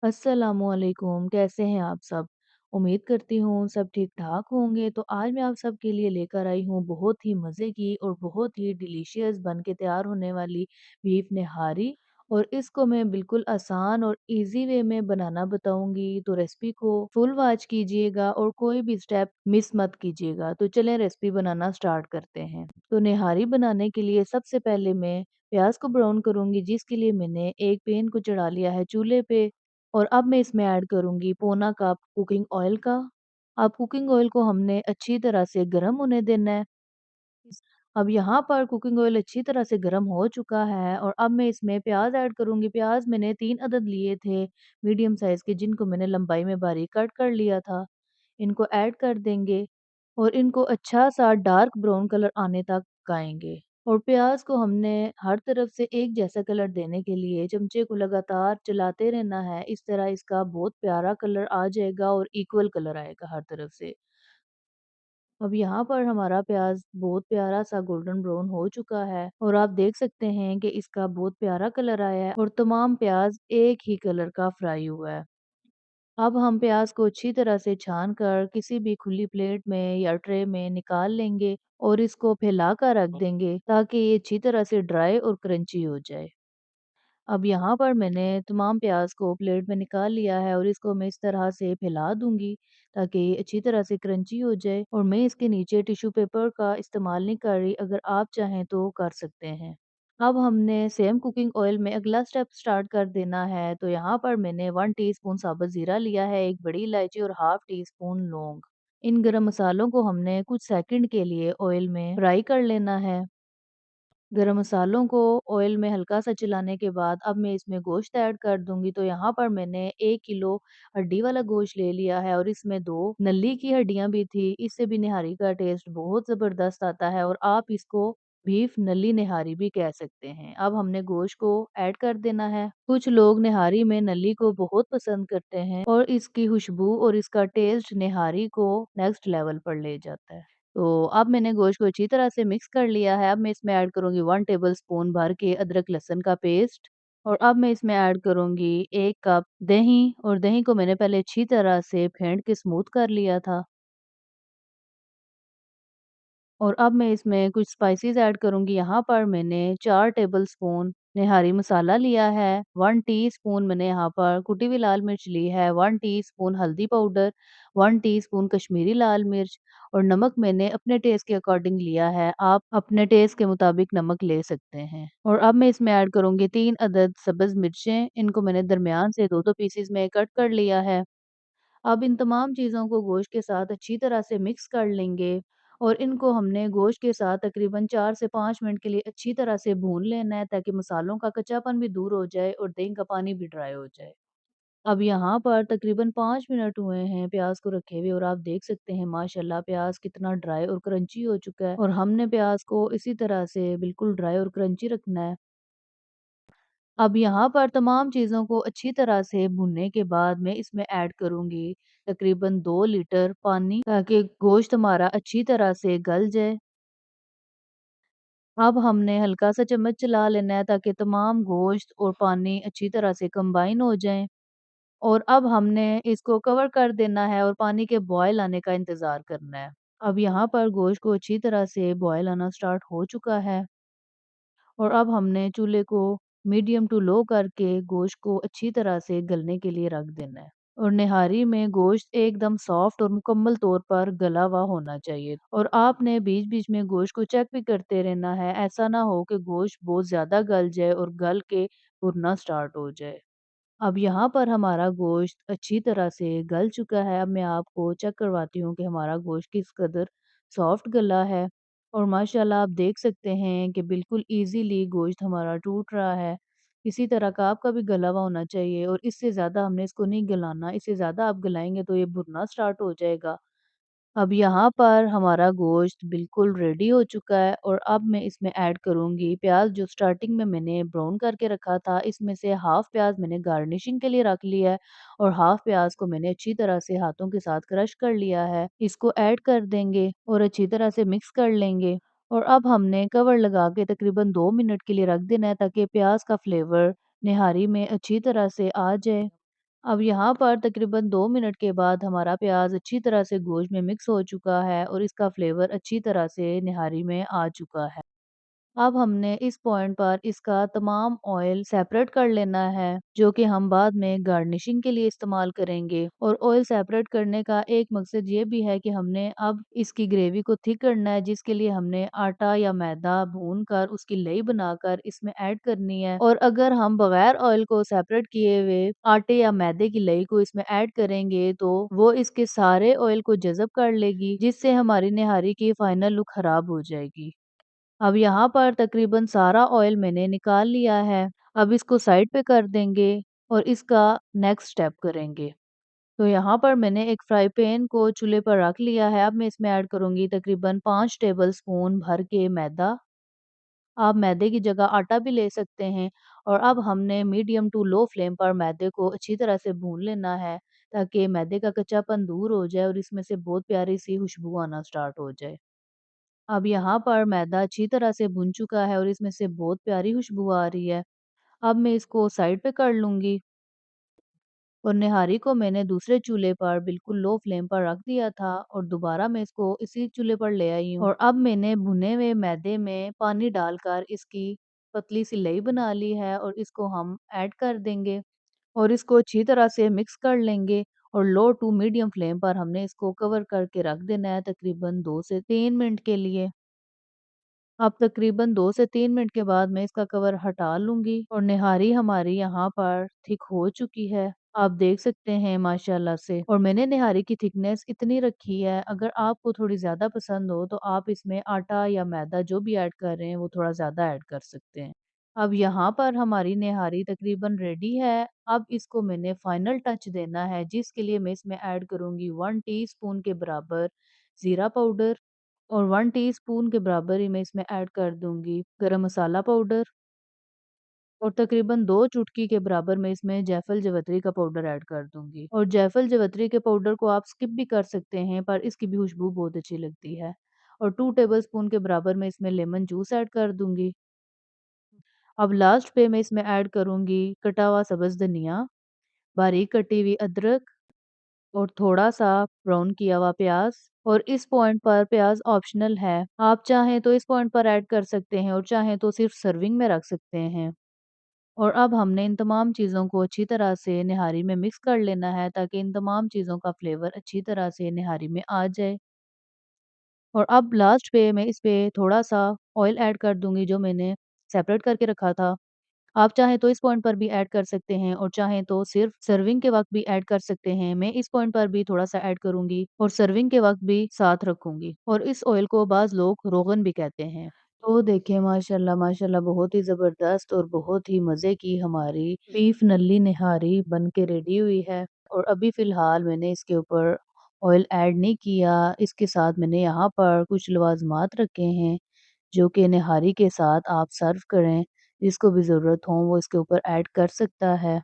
अस्सलामुअलैकुम, कैसे हैं आप सब? उम्मीद करती हूँ सब ठीक-ठाक होंगे। तो आज मैं आप सबके लिए लेकर आई हूँ बहुत ही मज़े की और बहुत ही डिलीशियस बन के तैयार होने वाली बीफ निहारी और इसको मैं बिल्कुल आसान और ईज़ी वे में बनाना बताऊँगी। तो रेसिपी को फुल वॉच कीजिएगा और कोई भी स्टेप मिस मत कीजिएगा। तो चलें रेसिपी बनाना स्टार्ट करते हैं। तो निहारी बनाने के लिए सबसे पहले मैं प्याज़ को ब्राउन करूँगी, जिसके लिए मैंने एक पैन को चढ़ा लिया है चूल्हे पे और अब मैं इसमें ऐड करूँगी पौना कप कुकिंग ऑयल का। अब कुकिंग ऑयल को हमने अच्छी तरह से गरम होने देना है। अब यहाँ पर कुकिंग ऑयल अच्छी तरह से गरम हो चुका है और अब मैं इसमें प्याज़ ऐड करूँगी। प्याज़ मैंने 3 अदद लिए थे मीडियम साइज़ के, जिनको मैंने लंबाई में बारीक कट कर लिया था। इनको ऐड कर देंगे और इनको अच्छा-सा डार्क ब्राउन कलर आने तक पकाएँगे। और प्याज़ को हमने हर तरफ से एक जैसा कलर देने के लिए चमचे को लगातार चलाते रहना है। इस तरह इसका बहुत प्यारा कलर आ जाएगा और इक्वल कलर आएगा हर तरफ से। अब यहाँ पर हमारा प्याज़ बहुत प्यारा-सा गोल्डन ब्राउन हो चुका है और आप देख सकते हैं कि इसका बहुत प्यारा कलर आया है और तमाम प्याज़ एक ही कलर का फ्राई हुआ है। अब हम प्याज़ को अच्छी तरह से छान कर किसी भी खुली प्लेट में या ट्रे में निकाल लेंगे और इसको फैला कर रख देंगे ताकि ये अच्छी तरह से ड्राई और क्रंची हो जाए। अब यहाँ पर मैंने तमाम प्याज़ को प्लेट में निकाल लिया है और इसको मैं इस तरह से फैला दूँगी ताकि ये अच्छी तरह से क्रंची हो जाए और मैं इसके नीचे टिश्यू पेपर का इस्तेमाल नहीं कर रही, अगर आप चाहें तो कर सकते हैं। अब हमने सेम कुकिंग ऑयल में अगला स्टेप स्टार्ट कर देना है। तो यहाँ पर मैंने 1 टीस्पून साबुत ज़ीरा लिया है, 1 बड़ी इलायची और हाफ टी स्पून लौंग। इन गरम मसालों को हमने कुछ सेकंड के लिए ऑयल में फ्राई कर लेना है। गरम मसालों को ऑयल में हल्का-सा चलाने के बाद अब मैं इसमें गोश्त ऐड कर दूँगी। तो यहाँ पर मैंने 1 किलो हड्डी वाला गोश्त ले लिया है और इसमें 2 नल्ली की हड्डियाँ भी थी। इससे भी निहारी का टेस्ट बहुत ज़बरदस्त आता है और आप इसको बीफ नल्ली निहारी भी कह सकते हैं। अब हमने गोश्त को ऐड कर देना है। कुछ लोग निहारी में नल्ली को बहुत पसंद करते हैं और इसकी खुशबू और इसका टेस्ट निहारी को नेक्स्ट लेवल पर ले जाता है। तो अब मैंने गोश्त को अच्छी तरह से मिक्स कर लिया है। अब मैं इसमें ऐड करूँगी 1 टेबलस्पून भर के अदरक लहसुन का पेस्ट और अब मैं इसमें ऐड करूँगी 1 कप दही और दही को मैंने पहले अच्छी तरह से फेंट के स्मूथ कर लिया था। और अब मैं इसमें कुछ स्पाइसेस ऐड करूँगी। यहाँ पर मैंने 4 टेबलस्पून निहारी मसाला लिया है, 1 टीस्पून मैंने यहाँ पर कुटी हुई लाल मिर्च ली है, 1 टीस्पून हल्दी पाउडर, 1 टीस्पून कश्मीरी लाल मिर्च और नमक मैंने अपने टेस्ट के अकॉर्डिंग लिया है। आप अपने टेस्ट के मुताबिक नमक ले सकते हैं। और अब मैं इसमें ऐड करूँगी 3 अदद सब्ज़ मिर्चें, इनको मैंने दरमियान से 2-2 पीसेस में कट कर लिया है। अब इन तमाम चीज़ों को गोश्त के साथ अच्छी तरह से मिक्स कर लेंगे और इनको हमने गोश्त के साथ तकरीबन 4 से 5 मिनट के लिए अच्छी तरह से भून लेना है ताकि मसालों का कच्चापन भी दूर हो जाए और दही का पानी भी ड्राई हो जाए। अब यहाँ पर तकरीबन 5 मिनट हुए हैं प्याज़ को रखे हुए और आप देख सकते हैं माशाल्लाह प्याज़ कितना ड्राई और क्रंची हो चुका है और हमने प्याज़ को इसी तरह से बिल्कुल ड्राई और क्रंची रखना है। अब यहाँ पर तमाम चीज़ों को अच्छी तरह से भुनने के बाद मैं इसमें ऐड करूँगी तकरीबन 2 लीटर पानी ताकि गोश्त हमारा अच्छी तरह से गल जाए। अब हमने हल्का-सा चम्मच चला लेना है ताकि तमाम गोश्त और पानी अच्छी तरह से कंबाइन हो जाएँ और अब हमने इसको कवर कर देना है और पानी के बॉयल आने का इंतज़ार करना है। अब यहाँ पर गोश्त को अच्छी तरह से बॉयल आना स्टार्ट हो चुका है। और अब हमने चूल्हे को मीडियम टू लो करके गोश्त को अच्छी तरह से गलने के लिए रख देना है। और निहारी में गोश्त एकदम सॉफ्ट और मुकम्मल तौर पर गला हुआ होना चाहिए और आपने बीच-बीच में गोश्त को चेक भी करते रहना है। ऐसा ना हो कि गोश्त बहुत ज़्यादा गल जाए और गल के भुनना स्टार्ट हो जाए। अब यहाँ पर हमारा गोश्त अच्छी तरह से गल चुका है। अब मैं आपको चेक करवाती हूँ कि हमारा गोश्त किस कदर सॉफ्ट गला है और माशाल्लाह आप देख सकते हैं कि बिल्कुल ईज़िली गोश्त हमारा टूट रहा है। इसी तरह का आपका भी गला हुआ होना चाहिए और इससे ज़्यादा हमने इसको नहीं गलाना, इससे ज़्यादा आप गलाएँगे तो ये भुनना स्टार्ट हो जाएगा। अब यहाँ पर हमारा गोश्त बिल्कुल रेडी हो चुका है और अब मैं इसमें ऐड करूँगी प्याज़ जो स्टार्टिंग में मैंने ब्राउन करके रखा था। इसमें से हाफ़ प्याज़ मैंने गार्निशिंग के लिए रख लिया है और हाफ़ प्याज़ को मैंने अच्छी तरह से हाथों के साथ क्रश कर लिया है। इसको ऐड कर देंगे और अच्छी तरह से मिक्स कर लेंगे और अब हमने कवर लगा के तकरीबन 2 मिनट के लिए रख देना है ताकि प्याज़ का फ्लेवर निहारी में अच्छी तरह से आ जाए। अब यहाँ पर तकरीबन 2 मिनट के बाद हमारा प्याज़ अच्छी तरह से गोश्त में मिक्स हो चुका है और इसका फ्लेवर अच्छी तरह से निहारी में आ चुका है। अब हमने इस पॉइंट पर इसका तमाम ऑयल सेपरेट कर लेना है, जो कि हम बाद में गार्निशिंग के लिए इस्तेमाल करेंगे। और ऑयल सेपरेट करने का एक मकसद ये भी है कि हमने अब इसकी ग्रेवी को थिक करना है, जिसके लिए हमने आटा या मैदा भून कर उसकी लई बनाकर इसमें ऐड करनी है। और अगर हम बगैर ऑयल को सेपरेट किए हुए आटे या मैदे की लई को इसमें ऐड करेंगे, तो वो इसके सारे ऑयल को जज़ब कर लेगी, जिससे हमारी निहारी की फाइनल लुक खराब हो जाएगी। अब यहाँ पर तकरीबन सारा ऑयल मैंने निकाल लिया है। अब इसको साइड पे कर देंगे और इसका नेक्स्ट स्टेप करेंगे। तो यहाँ पर मैंने एक फ्राई पैन को चूल्हे पर रख लिया है। अब मैं इसमें ऐड करूँगी तकरीबन 5 टेबलस्पून भर के मैदा। आप मैदे की जगह आटा भी ले सकते हैं। और अब हमने मीडियम टू लो फ्लेम पर मैदे को अच्छी तरह से भून लेना है, ताकि मैदे का कच्चापन दूर हो जाए और इसमें से बहुत प्यारी सी खुशबू आना स्टार्ट हो जाए। अब यहाँ पर मैदा अच्छी तरह से भुन चुका है और इसमें से बहुत प्यारी खुशबू आ रही है। अब मैं इसको साइड पे कर लूँगी और निहारी को मैंने दूसरे चूल्हे पर बिल्कुल लो फ्लेम पर रख दिया था और दोबारा मैं इसको इसी चूल्हे पर ले आई हूँ। और अब मैंने भुने हुए मैदे में पानी डालकर इसकी पतली सी लई बना ली है और इसको हम ऐड कर देंगे और इसको अच्छी तरह से मिक्स कर लेंगे। और लो टू मीडियम फ्लेम पर हमने इसको कवर करके रख देना है तकरीबन 2 से 3 मिनट के लिए। अब तकरीबन 2 से 3 मिनट के बाद मैं इसका कवर हटा लूँगी और निहारी हमारी यहाँ पर थिक हो चुकी है। आप देख सकते हैं माशाल्लाह से। और मैंने निहारी की थिकनेस इतनी रखी है, अगर आपको थोड़ी ज़्यादा पसंद हो तो आप इसमें आटा या मैदा जो भी ऐड कर रहे हैं वो थोड़ा ज़्यादा ऐड कर सकते हैं। अब यहाँ पर हमारी निहारी तकरीबन रेडी है। अब इसको मैंने फाइनल टच देना है, जिसके लिए मैं इसमें ऐड करूँगी 1 टीस्पून के बराबर ज़ीरा पाउडर और 1 टीस्पून के बराबर ही मैं इसमें ऐड कर दूँगी गरम मसाला पाउडर और तकरीबन 2 चुटकी के बराबर मैं इसमें जायफल जावित्री का पाउडर ऐड कर दूँगी। और जायफल जावित्री के पाउडर को आप स्किप भी कर सकते हैं, पर इसकी भी खुशबू बहुत अच्छी लगती है। और 2 टेबलस्पून के बराबर मैं इसमें लेमन जूस ऐड कर दूँगी। अब लास्ट पे मैं इसमें ऐड करूँगी कटा हुआ सब्ज़ धनिया, बारीक कटी हुई अदरक और थोड़ा-सा ब्राउन किया हुआ प्याज़। और इस पॉइंट पर प्याज़ ऑप्शनल है। आप चाहें तो इस पॉइंट पर ऐड कर सकते हैं और चाहें तो सिर्फ़ सर्विंग में रख सकते हैं। और अब हमने इन तमाम चीज़ों को अच्छी तरह से निहारी में मिक्स कर लेना है, ताकि इन तमाम चीज़ों का फ्लेवर अच्छी तरह से निहारी में आ जाए। और अब लास्ट पे मैं इस पे थोड़ा-सा ऑयल ऐड कर दूँगी, जो मैंने सेपरेट करके रखा था। आप चाहें तो इस पॉइंट पर भी ऐड कर सकते हैं और चाहें तो सिर्फ सर्विंग के वक़्त भी ऐड कर सकते हैं। मैं इस पॉइंट पर भी थोड़ा-सा ऐड करूँगी और सर्विंग के वक़्त भी साथ रखूँगी। और इस ऑयल को बाज़ लोग रोगन भी कहते हैं। तो देखिए माशाल्लाह माशाल्लाह बहुत ही ज़बरदस्त और बहुत ही मज़े की हमारी बीफ नल्ली निहारी बन के रेडी हुई है। और अभी फ़िलहाल मैंने इसके ऊपर ऑयल ऐड नहीं किया। इसके साथ मैंने यहाँ पर कुछ लवाज़मात रखे हैं, जो कि निहारी के साथ आप सर्व करें। जिसको भी ज़रूरत हो वो इसके ऊपर ऐड कर सकता है।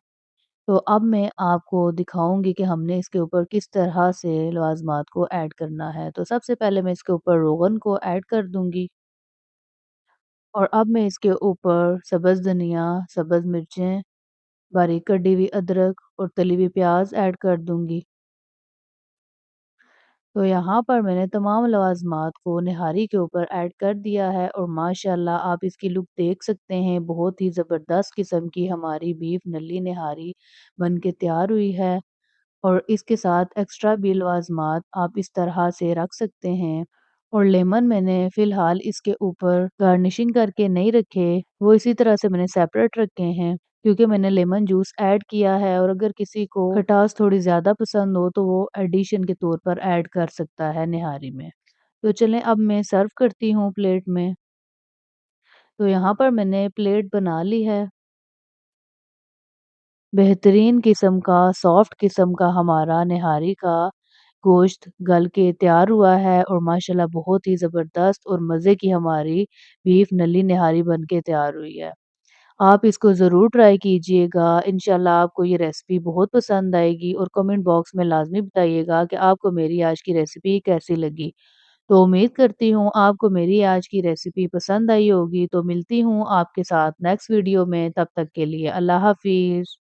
तो अब मैं आपको दिखाऊँगी कि हमने इसके ऊपर किस तरह से लवाज़मात को ऐड करना है। तो सबसे पहले मैं इसके ऊपर रोगन को ऐड कर दूँगी और अब मैं इसके ऊपर सब्ज़ धनिया, सब्ज़ मिर्चें, बारीक कटी हुई अदरक और तली हुई प्याज़ ऐड कर दूँगी। तो यहाँ पर मैंने तमाम लवाज़मात को निहारी के ऊपर ऐड कर दिया है और माशाल्लाह आप इसकी लुक देख सकते हैं, बहुत ही ज़बरदस्त किस्म की हमारी बीफ नल्ली निहारी बन के तैयार हुई है। और इसके साथ एक्स्ट्रा भी लवाज़मात आप इस तरह से रख सकते हैं। और लेमन मैंने फ़िलहाल इसके ऊपर गार्निशिंग करके नहीं रखे, वो इसी तरह से मैंने सेपरेट रखे हैं, क्योंकि मैंने लेमन जूस ऐड किया है। और अगर किसी को खटास थोड़ी ज़्यादा पसंद हो तो वो एडिशन के तौर पर ऐड कर सकता है निहारी में। तो चलें अब मैं सर्व करती हूँ प्लेट में। तो यहाँ पर मैंने प्लेट बना ली है। बेहतरीन किस्म का, सॉफ्ट किस्म का हमारा निहारी का गोश्त गल के तैयार हुआ है और माशाल्लाह बहुत ही ज़बरदस्त और मज़े की हमारी बीफ नल्ली निहारी बन के तैयार हुई है। आप इसको ज़रूर ट्राई कीजिएगा। इंशाल्लाह आपको ये रेसिपी बहुत पसंद आएगी और कमेंट बॉक्स में लाज़मी बताइएगा कि आपको मेरी आज की रेसिपी कैसी लगी। तो उम्मीद करती हूँ आपको मेरी आज की रेसिपी पसंद आई होगी। तो मिलती हूँ आपके साथ नेक्स्ट वीडियो में, तब तक के लिए अल्लाह हाफ़िज़।